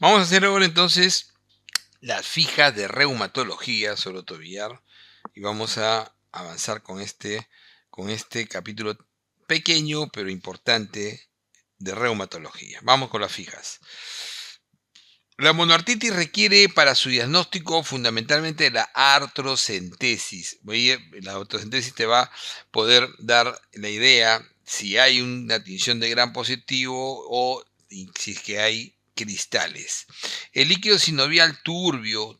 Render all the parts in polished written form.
Vamos a hacer ahora entonces las fijas de reumatología sobre tobillar y vamos a avanzar con este capítulo pequeño pero importante de reumatología. Vamos con las fijas. La monoartritis requiere para su diagnóstico fundamentalmente la artrocentesis. La artrocentesis te va a poder dar la idea si hay una tinción de gran positivo o si es que hay cristales. El líquido sinovial turbio,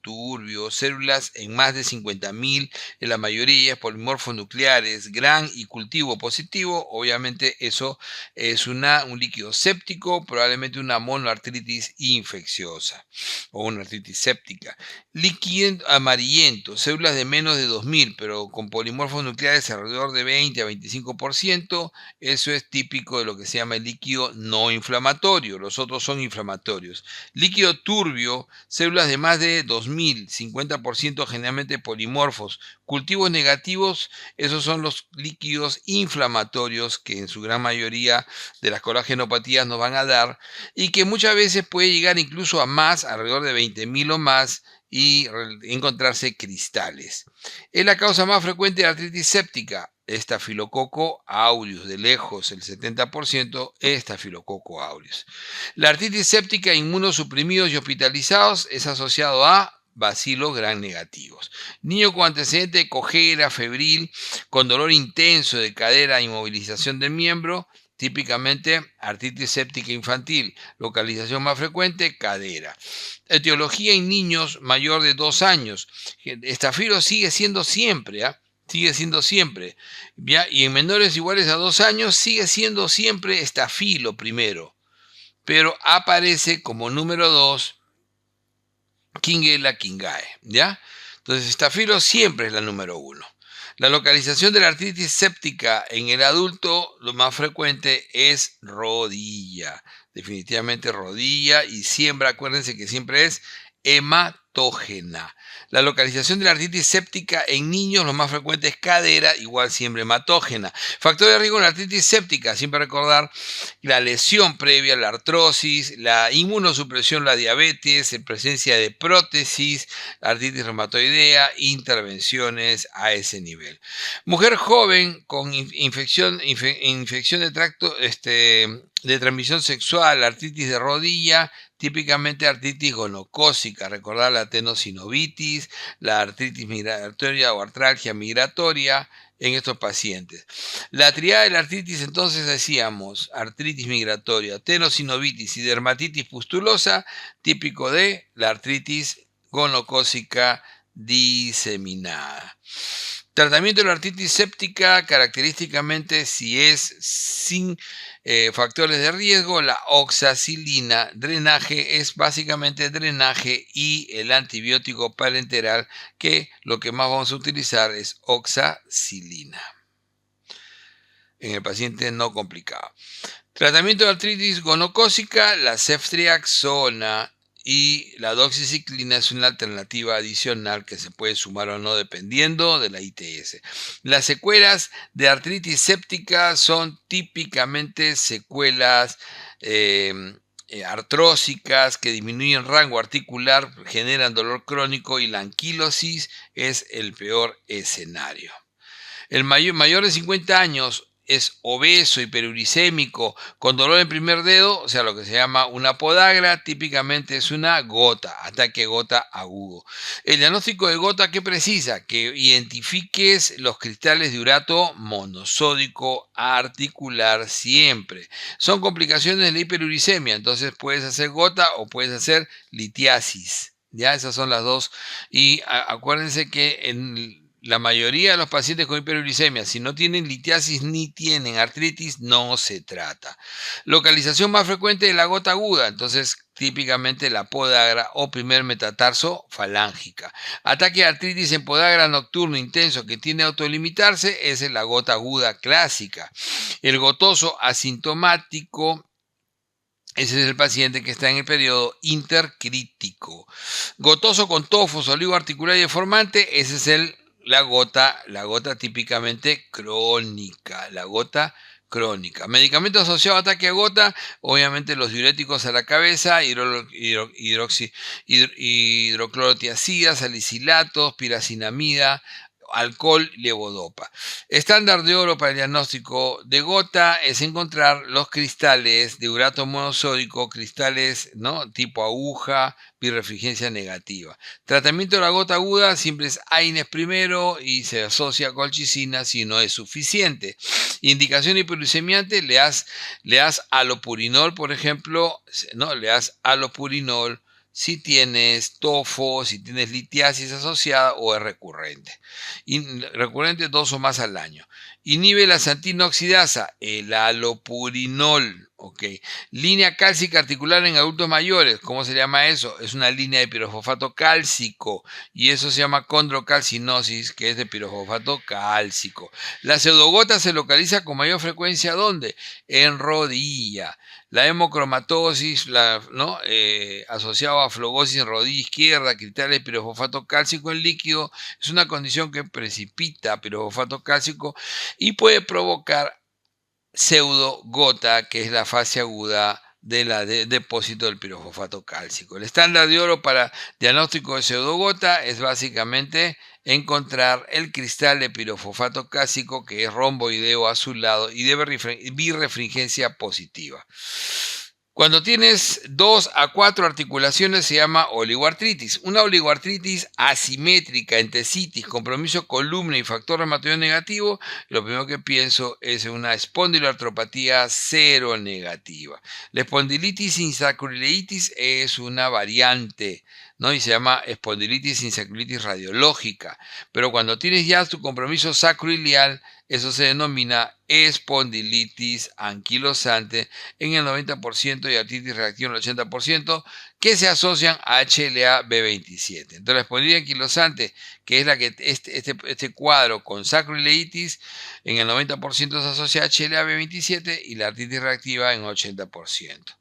células en más de 50.000, en la mayoría polimorfos nucleares, gran y cultivo positivo, obviamente eso es un líquido séptico, probablemente una monoartritis infecciosa o una artritis séptica. Líquido amarillento, células de menos de 2.000, pero con polimorfos nucleares alrededor de 20 a 25%. Eso es típico de lo que se llama el líquido no inflamatorio. Los otros son inflamatorios. Líquido turbio, células de más de 2.000, 50% generalmente polimorfos. Cultivos negativos, esos son los líquidos inflamatorios que en su gran mayoría de las colagenopatías nos van a dar y que muchas veces puede llegar incluso a más, alrededor de 20.000 o más, y encontrarse cristales. Es la causa más frecuente de artritis séptica, Estafilococo aureus, de lejos el 70%, Estafilococo aureus. La artritis séptica, inmunosuprimidos y hospitalizados, es asociado a bacilos gram negativos. Niño con antecedente de cojera, febril, con dolor intenso de cadera, inmovilización del miembro, típicamente artritis séptica infantil. Localización más frecuente, cadera. Etiología en niños mayor de 2 años. Estafilo sigue siendo siempre, sigue siendo siempre. ¿Ya? Y en menores iguales a 2 años sigue siendo siempre estafilo primero. Pero aparece como número 2 Kingella kingae, ¿ya? Entonces, estafilo siempre es la número 1. La localización de la artritis séptica en el adulto, lo más frecuente es rodilla. Definitivamente rodilla, y siempre, acuérdense que siempre es hematógena. La localización de la artritis séptica en niños, lo más frecuente es cadera, igual siempre hematógena. Factor de riesgo en la artritis séptica, siempre recordar la lesión previa, la artrosis, la inmunosupresión, la diabetes, en presencia de prótesis, artritis reumatoidea, intervenciones a ese nivel. Mujer joven con infección de tracto de transmisión sexual, artritis de rodilla, típicamente artritis gonocócica, recordar la tenosinovitis, la artritis migratoria o artralgia migratoria en estos pacientes. La triada de la artritis, entonces decíamos, artritis migratoria, tenosinovitis y dermatitis pustulosa, típico de la artritis gonocócica diseminada. Tratamiento de la artritis séptica, característicamente, si es sin factores de riesgo, la oxacilina. Drenaje es básicamente drenaje y el antibiótico parenteral, que lo que más vamos a utilizar es oxacilina en el paciente no complicado. Tratamiento de artritis gonocócica, la ceftriaxona y la doxiciclina es una alternativa adicional que se puede sumar o no dependiendo de la ITS. Las secuelas de artritis séptica son típicamente secuelas artrósicas que disminuyen rango articular, generan dolor crónico, y la anquilosis es el peor escenario. El mayor de 50 años es obeso, hiperuricémico, con dolor en primer dedo, o sea, lo que se llama una podagra, típicamente es una gota, ataque gota agudo. El diagnóstico de gota, ¿qué precisa? Que identifiques los cristales de urato monosódico articular siempre. Son complicaciones de la hiperuricemia, entonces puedes hacer gota o puedes hacer litiasis. Ya, esas son las dos. Y acuérdense que en la mayoría de los pacientes con hiperuricemia, si no tienen litiasis ni tienen artritis, no se trata. Localización más frecuente de la gota aguda, entonces típicamente la podagra o primer metatarso falángica. Ataque de artritis en podagra nocturno intenso que tiende a autolimitarse, esa es la gota aguda clásica. El gotoso asintomático, ese es el paciente que está en el periodo intercrítico. Gotoso con tofos, olivo articular y deformante, ese es la gota típicamente crónica, la gota crónica. Medicamento asociado a ataque a gota, obviamente los diuréticos a la cabeza, hidroclorotiazida, salicilatos, piracinamida, alcohol, levodopa. Estándar de oro para el diagnóstico de gota es encontrar los cristales de urato monosódico, cristales, ¿no?, tipo aguja, birrefringencia negativa. Tratamiento de la gota aguda siempre es AINES primero y se asocia a colchicina si no es suficiente. Indicación hipoglucemiante, le das alopurinol, por ejemplo, ¿no? Le das alopurinol si tienes tofo, si tienes litiasis asociada o es recurrente. Recurrente 2 o más al año. Inhibe la xantina oxidasa, el alopurinol. Ok. Línea cálcica articular en adultos mayores. ¿Cómo se llama eso? Es una línea de pirofosfato cálcico y eso se llama condrocalcinosis, que es de pirofosfato cálcico. La pseudogota se localiza con mayor frecuencia ¿dónde? En rodilla. La hemocromatosis, ¿no? Asociado a flogosis en rodilla izquierda, cristales de pirofosfato cálcico en líquido, es una condición que precipita pirofosfato cálcico y puede provocar pseudogota, que es la fase aguda de depósito del pirofosfato cálcico. El estándar de oro para diagnóstico de pseudogota es básicamente encontrar el cristal de pirofosfato cálcico que es romboideo azulado y de birrefringencia positiva. Cuando tienes 2 a 4 articulaciones se llama oligoartritis. Una oligoartritis asimétrica, entesitis, compromiso columna y factor reumatoideo negativo, lo primero que pienso es una espondiloartropatía seronegativa. La espondilitis insacroileitis es una variante, ¿no? Y se llama espondilitis insacroileitis radiológica. Pero cuando tienes ya tu compromiso sacroilial, eso se denomina espondilitis anquilosante en el 90% y artritis reactiva en el 80%, que se asocian a HLA-B27. Entonces, la espondilitis anquilosante, que es la que este cuadro con sacroileitis, en el 90% se asocia a HLA-B27 y la artritis reactiva en 80%.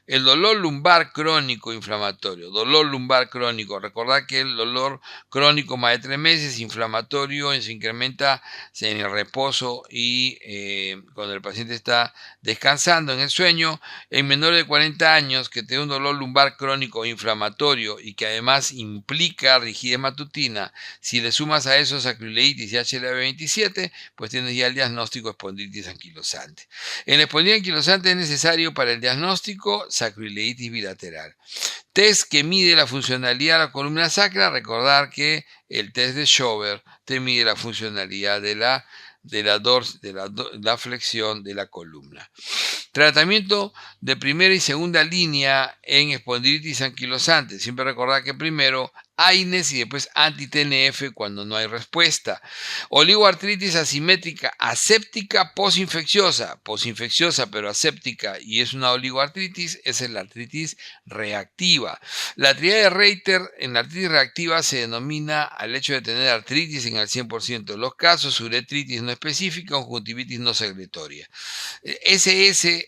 El dolor lumbar crónico inflamatorio. Dolor lumbar crónico. Recordad que el dolor crónico más de 3 meses, inflamatorio, se incrementa en el reposo y cuando el paciente está descansando en el sueño. En menores de 40 años que tiene un dolor lumbar crónico inflamatorio y que además implica rigidez matutina, si le sumas a eso sacroileitis y HLA-B27, pues tienes ya el diagnóstico de espondilitis anquilosante. En la espondilitis anquilosante es necesario para el diagnóstico sacroileitis bilateral. Test que mide la funcionalidad de la columna sacra. Recordar que el test de Schober te mide la funcionalidad de la flexión de la columna. Tratamiento de primera y segunda línea en espondilitis anquilosante. Siempre recordar que primero AINES y después anti-TNF cuando no hay respuesta. Oligoartritis asimétrica aséptica posinfecciosa pero aséptica y es una oligoartritis, esa es la artritis reactiva. La triada de Reiter en la artritis reactiva se denomina al hecho de tener artritis en el 100% de los casos, uretritis no específica, conjuntivitis no secretoria. YC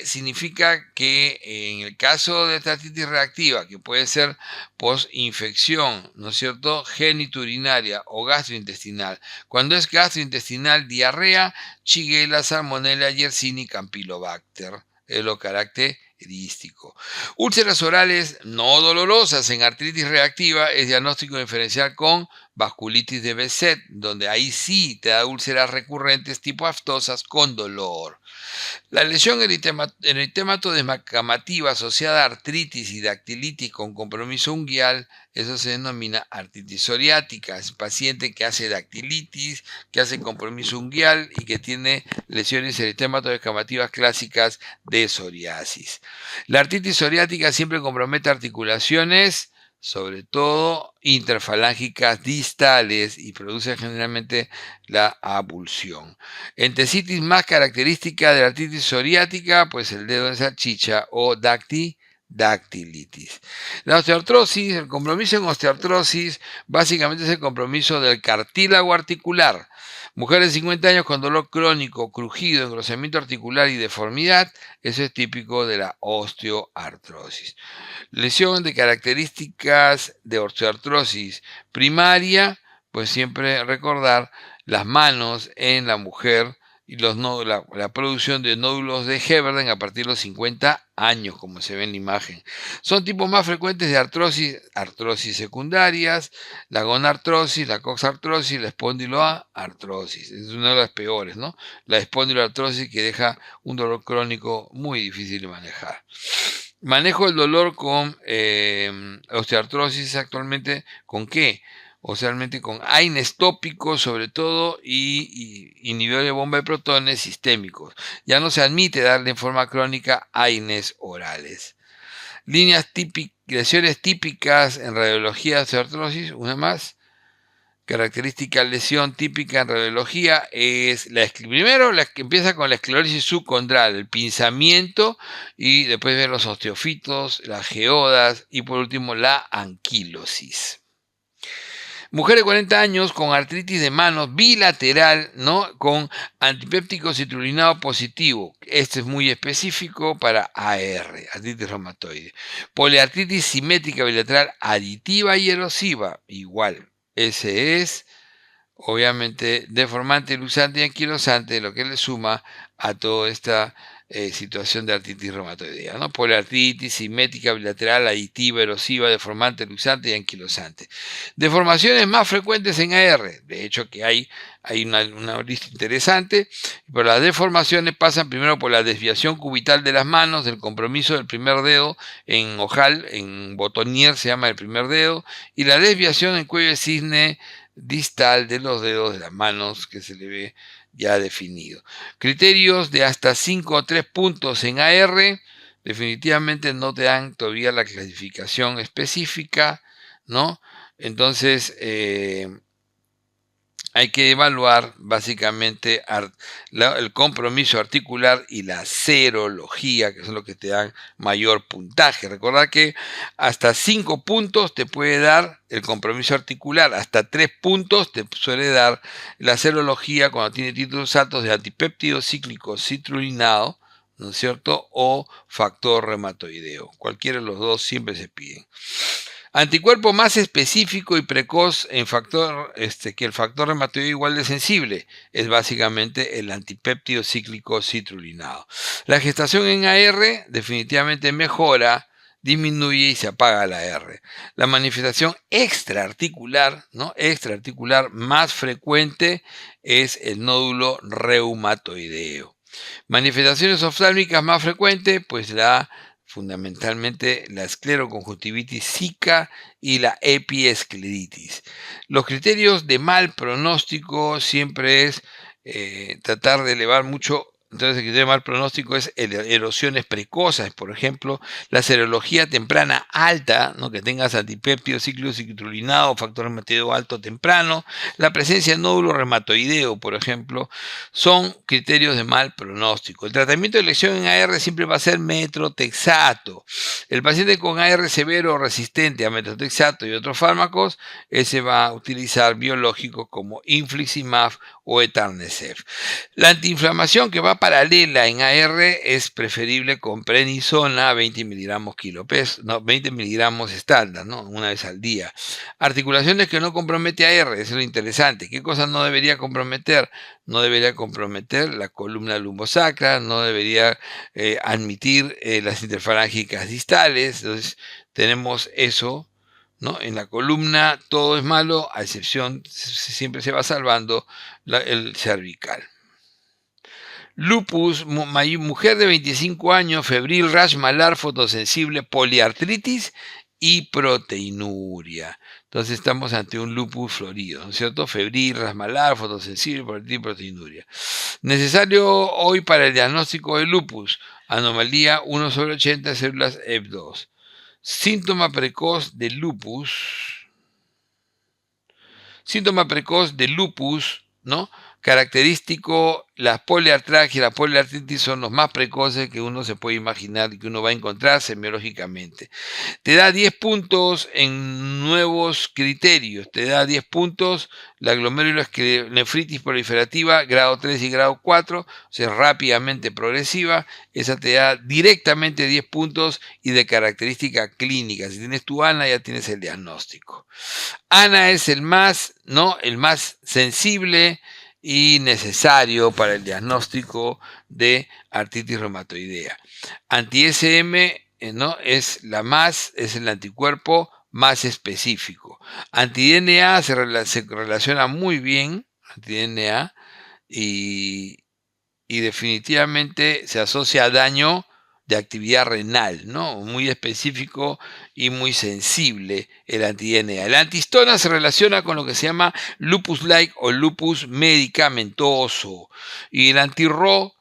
significa que en el caso de esta artritis reactiva, que puede ser posinfección, ¿no es cierto?, geniturinaria o gastrointestinal. Cuando es gastrointestinal, diarrea, Shigella, Salmonella, Yersinia, Campylobacter, es lo característico. Úlceras orales no dolorosas en artritis reactiva es diagnóstico diferencial con vasculitis de Behçet, donde ahí sí te da úlceras recurrentes tipo aftosas con dolor. La lesión eritemato-descamativa asociada a artritis y dactilitis con compromiso unguial, eso se denomina artritis psoriática. Es paciente que hace dactilitis, que hace compromiso unguial y que tiene lesiones eritemato-descamativas clásicas de psoriasis. La artritis psoriática siempre compromete articulaciones, sobre todo interfalángicas distales, y produce generalmente la abulsión. Entesitis más característica de la artritis psoriática, pues el dedo de salchicha o dactilitis. La osteoartrosis, el compromiso en osteoartrosis, básicamente es el compromiso del cartílago articular. Mujeres de 50 años con dolor crónico, crujido, engrosamiento articular y deformidad, eso es típico de la osteoartrosis. Lesión de características de osteoartrosis primaria, pues siempre recordar las manos en la mujer y la producción de nódulos de Heberden a partir de los 50 años, como se ve en la imagen. Son tipos más frecuentes de artrosis secundarias, la gonartrosis, la coxartrosis, la espondiloartrosis. Es una de las peores, ¿no? La espondiloartrosis, que deja un dolor crónico muy difícil de manejar. Manejo el dolor con osteoartrosis actualmente, ¿con qué? Usualmente con AINES tópicos sobre todo y inhibidores de bomba de protones sistémicos. Ya no se admite darle en forma crónica AINES orales. Lesiones típicas en radiología de osteoartrosis, una más. Característica lesión típica en radiología es primero la que empieza con la esclerosis subcondral, el pinzamiento, y después ver los osteofitos, las geodas y por último la anquilosis. Mujer de 40 años con artritis de manos bilateral, ¿no? Con antipéptico citrulinado positivo. Este es muy específico para AR, artritis reumatoide. Poliartritis simétrica bilateral aditiva y erosiva, igual. Ese es, obviamente, deformante, luxante y anquilosante, lo que le suma a toda esta situación de artritis reumatoidea, ¿no? Poliartritis simétrica bilateral aditiva, erosiva, deformante, luxante y anquilosante. Deformaciones más frecuentes en AR, de hecho que hay una lista interesante, pero las deformaciones pasan primero por la desviación cubital de las manos, del compromiso del primer dedo en ojal, en botonier se llama el primer dedo, y la desviación en cuello de cisne distal de los dedos de las manos, que se le ve ya definido. Criterios de hasta 5 o 3 puntos en AR definitivamente no te dan todavía la clasificación específica, ¿no? Entonces hay que evaluar básicamente el compromiso articular y la serología, que son lo que te dan mayor puntaje. Recordad que hasta 5 puntos te puede dar el compromiso articular, hasta 3 puntos te suele dar la serología cuando tiene títulos altos de antipéptido cíclico citrulinado, ¿no es cierto? O factor reumatoideo. Cualquiera de los dos siempre se piden. Anticuerpo más específico y precoz que el factor reumatoideo igual de sensible es básicamente el antipéptido cíclico citrulinado. La gestación en AR definitivamente mejora, disminuye y se apaga la R. La manifestación extraarticular, ¿no? Extraarticular más frecuente es el nódulo reumatoideo. Manifestaciones oftálmicas más frecuentes, pues fundamentalmente la escleroconjuntivitis zika y la epiescleritis. Los criterios de mal pronóstico siempre es tratar de elevar mucho. Entonces el criterio de mal pronóstico es erosiones precoces, por ejemplo, la serología temprana alta, ¿no? Que tengas antipéptido cíclico citrulinado, factor reumatoideo alto temprano, la presencia de nódulo reumatoideo, por ejemplo, son criterios de mal pronóstico. El tratamiento de elección en AR siempre va a ser metrotexato. El paciente con AR severo o resistente a metrotexato y otros fármacos, ese va a utilizar biológicos como infliximab o etanercept. La antiinflamación que va paralela en AR es preferible con prednisona 20 miligramos kilopeso, no, 20 miligramos estándar, ¿no? Una vez al día. Articulaciones que no compromete AR, eso es lo interesante. ¿Qué cosa no debería comprometer? No debería comprometer la columna lumbosacra, no debería admitir las interfalángicas distales. Entonces tenemos eso, ¿no? En la columna todo es malo, a excepción, siempre se va salvando el cervical. Lupus, mujer de 25 años, febril, rash malar, fotosensible, poliartritis y proteinuria. Entonces estamos ante un lupus florido, ¿no es cierto? Febril, rash malar, fotosensible, poliartritis y proteinuria. Necesario hoy para el diagnóstico de lupus, anomalía 1/80 células EB2. Síntoma precoz de lupus. Síntoma precoz de lupus, ¿no? Característico, las poliartralgias y la poliartritis son los más precoces que uno se puede imaginar y que uno va a encontrar semiológicamente. Te da 10 puntos en nuevos criterios. Te da 10 puntos la glomerulonefritis proliferativa, grado 3 y grado 4, o sea, rápidamente progresiva. Esa te da directamente 10 puntos y de característica clínica. Si tienes tu ANA, ya tienes el diagnóstico. ANA es el más sensible y necesario para el diagnóstico de artritis reumatoidea. Anti-SM, ¿no? es el anticuerpo más específico. Anti-DNA se relaciona muy bien, anti-DNA, y definitivamente se asocia a daño de actividad renal, ¿no? Muy específico y muy sensible el anti-DNA. El antihistona se relaciona con lo que se llama lupus-like o lupus medicamentoso. Y el anti-RO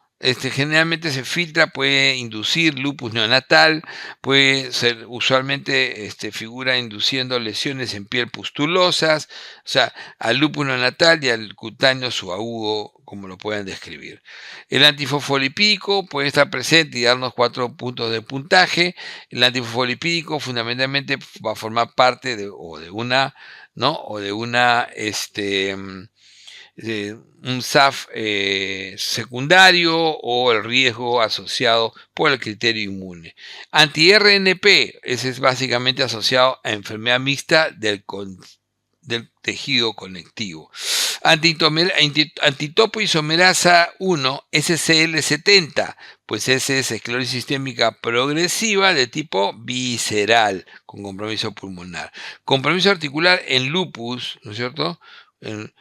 generalmente se filtra, puede inducir lupus neonatal, puede ser usualmente figura induciendo lesiones en piel pustulosas, o sea, al lupus neonatal y al cutáneo subagudo, como lo pueden describir. El antifosfolipídico puede estar presente y darnos 4 puntos de puntaje. El antifosfolipídico fundamentalmente va a formar parte de una, ¿no? O de una, un SAF secundario o el riesgo asociado por el criterio inmune. Anti-RNP, ese es básicamente asociado a enfermedad mixta del tejido conectivo. Antitopoisomerasa 1, SCL70, pues ese es esclerosis sistémica progresiva de tipo visceral, con compromiso pulmonar. Compromiso articular en lupus, ¿no es cierto? En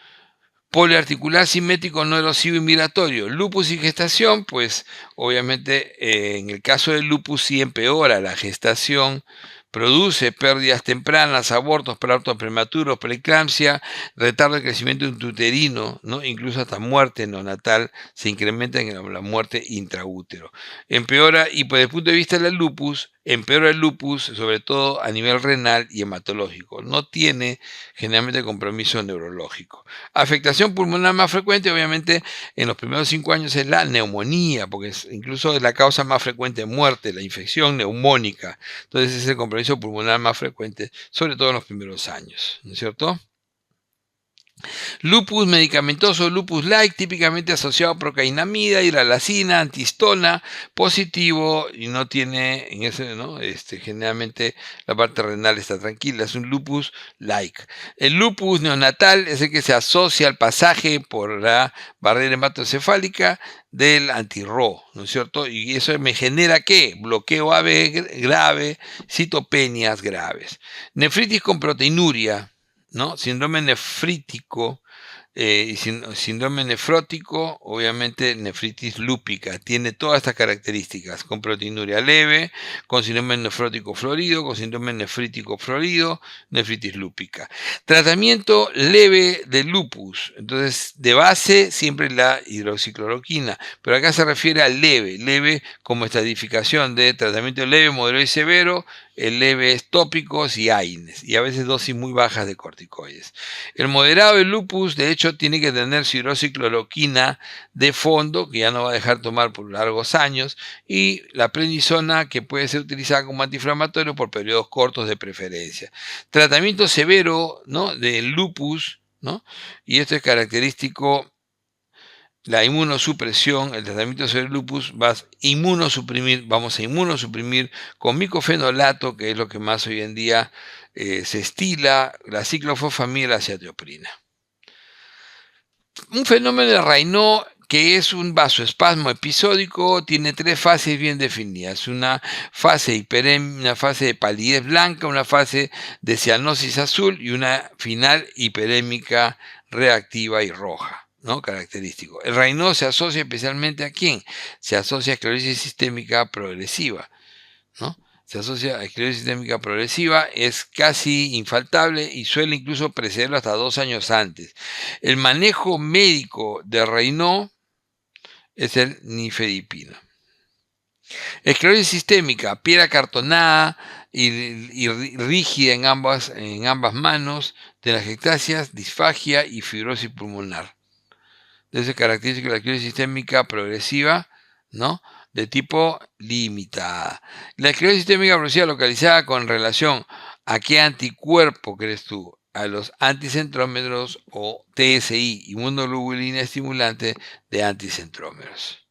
poliarticular simétrico no erosivo y migratorio. Lupus y gestación, pues obviamente en el caso del lupus sí empeora la gestación, produce pérdidas tempranas, abortos, partos prematuros, preeclampsia, retardo de crecimiento intrauterino, ¿no? Incluso hasta muerte neonatal se incrementa en la muerte intraútero. Empeora, y pues, desde el punto de vista del lupus, empeora el lupus, sobre todo a nivel renal y hematológico. No tiene generalmente compromiso neurológico. Afectación pulmonar más frecuente, obviamente, en los primeros 5 años es la neumonía, porque incluso es la causa más frecuente de muerte, la infección neumónica. Entonces es el compromiso pulmonar más frecuente, sobre todo en los primeros años, ¿no es cierto? Lupus medicamentoso, lupus-like, típicamente asociado a procainamida, hidralazina, antihistona, positivo y no tiene, en ese, ¿no? Generalmente la parte renal está tranquila, es un lupus-like. El lupus neonatal es el que se asocia al pasaje por la barrera hematoencefálica del anti-RO, ¿no es cierto? Y eso me genera ¿qué? Bloqueo AB grave, citopenias graves. Nefritis con proteinuria, ¿no? Síndrome nefrítico y síndrome nefrótico, obviamente nefritis lúpica, tiene todas estas características, con proteinuria leve, con síndrome nefrótico florido, con síndrome nefrítico florido, nefritis lúpica. Tratamiento leve de lupus, entonces de base siempre la hidroxicloroquina, pero acá se refiere al leve como estadificación de tratamiento leve, moderado y severo. El leve es tópicos y AINES, y a veces dosis muy bajas de corticoides. El moderado del lupus, de hecho, tiene que tener su hidroxicloroquina de fondo, que ya no va a dejar tomar por largos años, y la prednisona, que puede ser utilizada como antiinflamatorio por periodos cortos de preferencia. Tratamiento severo, ¿no? Del lupus, ¿no? Y esto es característico. La inmunosupresión, el tratamiento sobre el lupus, vamos a inmunosuprimir con micofenolato, que es lo que más hoy en día se estila, la ciclofosfamida y la azathioprina. Un fenómeno de Raynaud que es un vasoespasmo episódico, tiene 3 fases bien definidas. Una fase una fase de palidez blanca, una fase de cianosis azul y una final hiperémica reactiva y roja, ¿no? Característico. El Raynaud se asocia especialmente ¿a quién? Se asocia a esclerosis sistémica progresiva, ¿no? Se asocia a esclerosis sistémica progresiva, es casi infaltable y suele incluso precederlo hasta 2 años antes. El manejo médico de Raynaud es el nifedipino. Esclerosis sistémica, piel acartonada y rígida en ambas manos, telangiectasias, disfagia y fibrosis pulmonar. Entonces, característica de la esclerosis sistémica progresiva, ¿no? De tipo limitada. La esclerosis sistémica progresiva localizada con relación a qué anticuerpo crees tú, a los anticentrómeros o TSI, inmunoglobulina estimulante de anticentrómeros.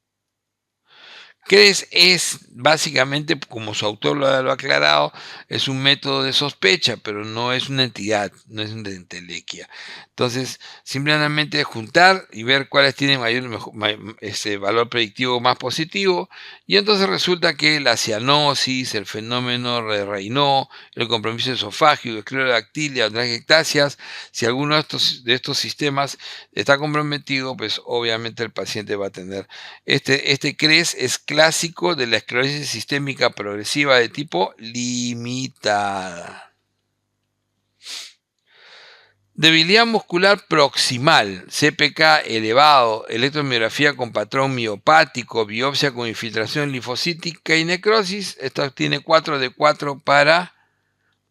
CRES es básicamente, como su autor lo ha aclarado, es un método de sospecha, pero no es una entidad, no es una entelequia. Entonces, simplemente juntar y ver cuáles tienen valor predictivo más positivo, y entonces resulta que la cianosis, el fenómeno de Raynaud, el compromiso esofágico, esclerodactilia, otras ectasias, si alguno de estos sistemas está comprometido, pues obviamente el paciente va a tener este CRES es clásico de la esclerosis sistémica progresiva de tipo limitada. Debilidad muscular proximal, CPK elevado, electromiografía con patrón miopático, biopsia con infiltración linfocítica y necrosis. Esto tiene 4 de 4 para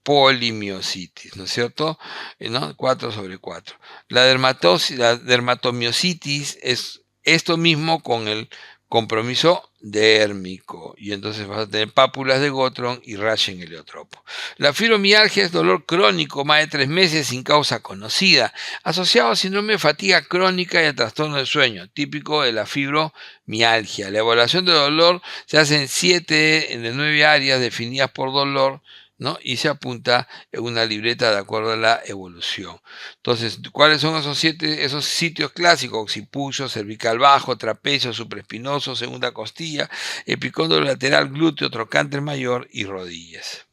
polimiositis, ¿no es cierto? ¿No? 4 sobre 4. La dermatomiositis es esto mismo con el compromiso dérmico, y entonces vas a tener pápulas de Gottron y rash en heliotropo. La fibromialgia es dolor crónico más de 3 meses sin causa conocida, asociado a síndrome de fatiga crónica y a trastorno del sueño, típico de la fibromialgia. La evaluación de dolor se hace en 7 de 9 áreas definidas por dolor, ¿no? Y se apunta en una libreta de acuerdo a la evolución. Entonces, ¿cuáles son esos sitios clásicos? Occipucio, cervical bajo, trapecio, supraespinoso, segunda costilla, epicóndilo lateral, glúteo, trocánter mayor y rodillas.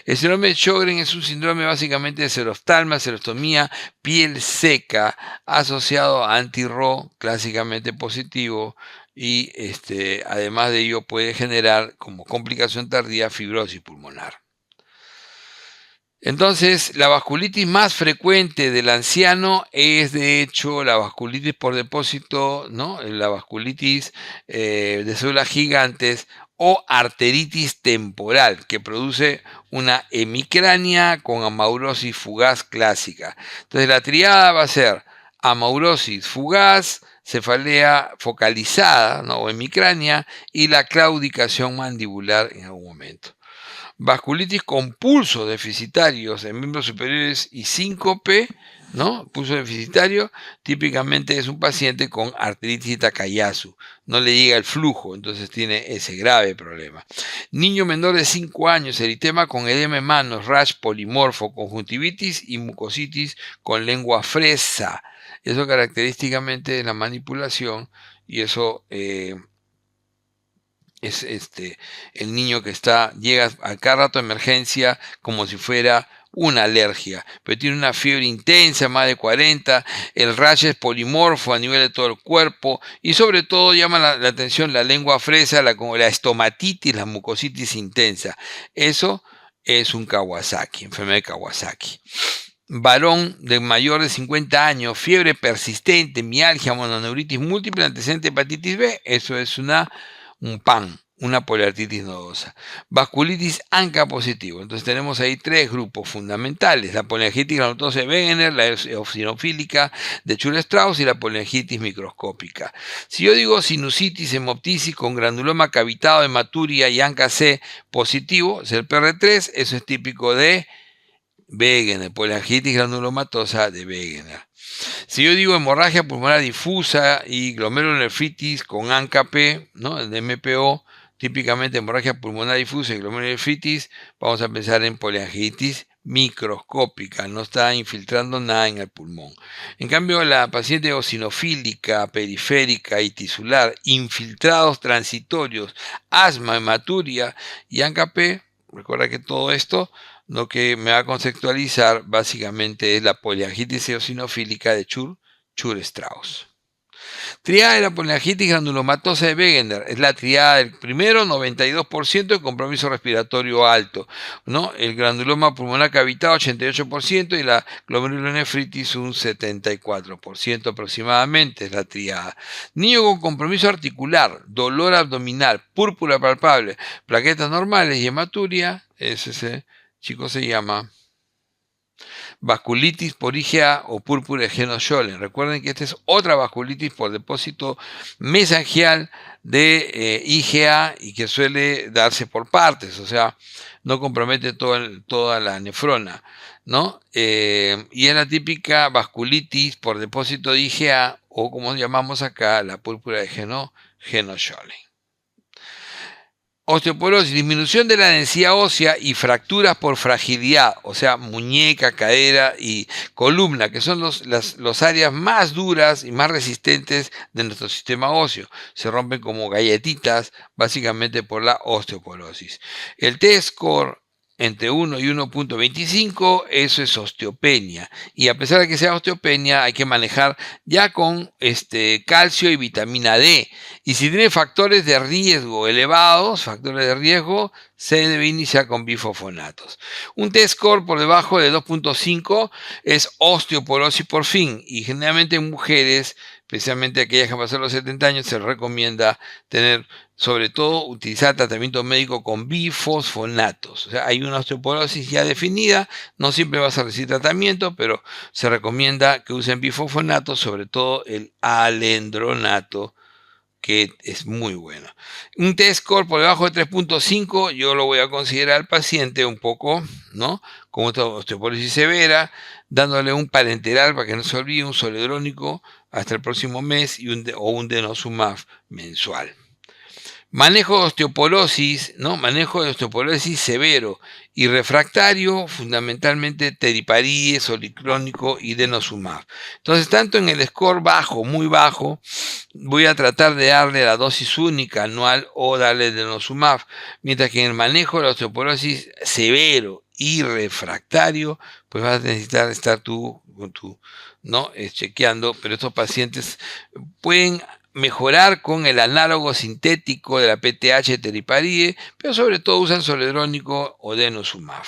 El síndrome de Sjögren es un síndrome básicamente de serostalma, serostomía, piel seca, asociado a anti-RO, clásicamente positivo, y además de ello puede generar como complicación tardía fibrosis pulmonar. Entonces, la vasculitis más frecuente del anciano es, de hecho, la vasculitis por depósito, ¿no? La vasculitis de células gigantes o arteritis temporal, que produce una hemicrania con amaurosis fugaz clásica. Entonces, la triada va a ser amaurosis fugaz, cefalea focalizada, ¿no? O hemicrania, y la claudicación mandibular en algún momento. Vasculitis con pulsos deficitarios en miembros superiores y síncope, ¿no? Pulso deficitario, típicamente es un paciente con artritis Takayasu. No le llega el flujo, entonces tiene ese grave problema. Niño menor de 5 años, eritema con edema en manos, rash polimorfo, conjuntivitis y mucositis con lengua fresa. Eso característicamente de la manipulación, y eso es el niño que llega a cada rato a emergencia como si fuera una alergia, pero tiene una fiebre intensa, más de 40, el rash es polimorfo a nivel de todo el cuerpo, y sobre todo llama la atención la lengua fresa, la estomatitis, la mucositis intensa. Eso es un Kawasaki, enfermedad de Kawasaki. Varón de mayor de 50 años, fiebre persistente, mialgia, mononeuritis múltiple, antecedente de hepatitis B, eso es un PAN, una poliartritis nodosa. Vasculitis ANCA positivo. Entonces tenemos ahí 3 grupos fundamentales: la poliangitis granulosa de Wegener, la eosinofílica de Church-Strauss y la poliangitis microscópica. Si yo digo sinusitis, hemoptisis con granuloma cavitado, hematuria y ANCA-C positivo, es el PR3, eso es típico de Wegener, poliangitis granulomatosa de Wegener. Si yo digo hemorragia pulmonar difusa y glomerulonefritis con ANCA-P, ¿no? El MPO, típicamente hemorragia pulmonar difusa y glomerulonefritis, vamos a pensar en poliangitis microscópica, no está infiltrando nada en el pulmón. En cambio, la paciente eosinofílica, periférica y tisular, infiltrados transitorios, asma, hematuria y ANCA-P, recuerda que todo esto lo que me va a conceptualizar básicamente es la poliangitis eosinofílica de Church-Strauss. Triada de la poliangitis granulomatosa de Wegener. Es la triada del primero, 92% de compromiso respiratorio alto, ¿no? El granuloma pulmonar cavitado, 88%, y la glomerulonefritis, un 74% aproximadamente, es la triada. Niño con compromiso articular, dolor abdominal, púrpura palpable, plaquetas normales y hematuria, ese chico se llama vasculitis por IgA o púrpura de Jeno-Schollen. Recuerden que esta es otra vasculitis por depósito mesangial de IgA y que suele darse por partes, o sea, no compromete toda la nefrona, ¿no? Y es la típica vasculitis por depósito de IgA, o como llamamos acá, la púrpura de Jeno-Schollen. Osteoporosis, disminución de la densidad ósea y fracturas por fragilidad, o sea, muñeca, cadera y columna, que son los áreas más duras y más resistentes de nuestro sistema óseo. Se rompen como galletitas, básicamente por la osteoporosis. El T-score entre 1 y 1.25, eso es osteopenia. Y a pesar de que sea osteopenia, hay que manejar ya con calcio y vitamina D. Y si tiene factores de riesgo elevados, se debe iniciar con bifosfonatos. Un T-score por debajo de 2.5 es osteoporosis por fin. Y generalmente en mujeres, especialmente aquellas que han pasado los 70 años, se recomienda tener, sobre todo, utilizar tratamiento médico con bifosfonatos. O sea, hay una osteoporosis ya definida, no siempre vas a recibir tratamiento, pero se recomienda que usen bifosfonatos, sobre todo el alendronato, que es muy bueno. Un T-score por debajo de 3.5, yo lo voy a considerar al paciente un poco, ¿no? Con osteoporosis severa, dándole un parenteral para que no se olvide, un zoledrónico hasta el próximo mes o un denosumab mensual. Manejo de osteoporosis, ¿no? Manejo de osteoporosis severo y refractario, fundamentalmente teriparí, soliclónico y denosumab. Entonces, tanto en el score bajo, muy bajo, voy a tratar de darle la dosis única anual o darle denosumab, mientras que en el manejo de la osteoporosis severo y refractario, pues vas a necesitar estar tú ¿no? Chequeando, pero estos pacientes pueden mejorar con el análogo sintético de la PTH teriparí, pero sobre todo usan zoledrónico o denosumab.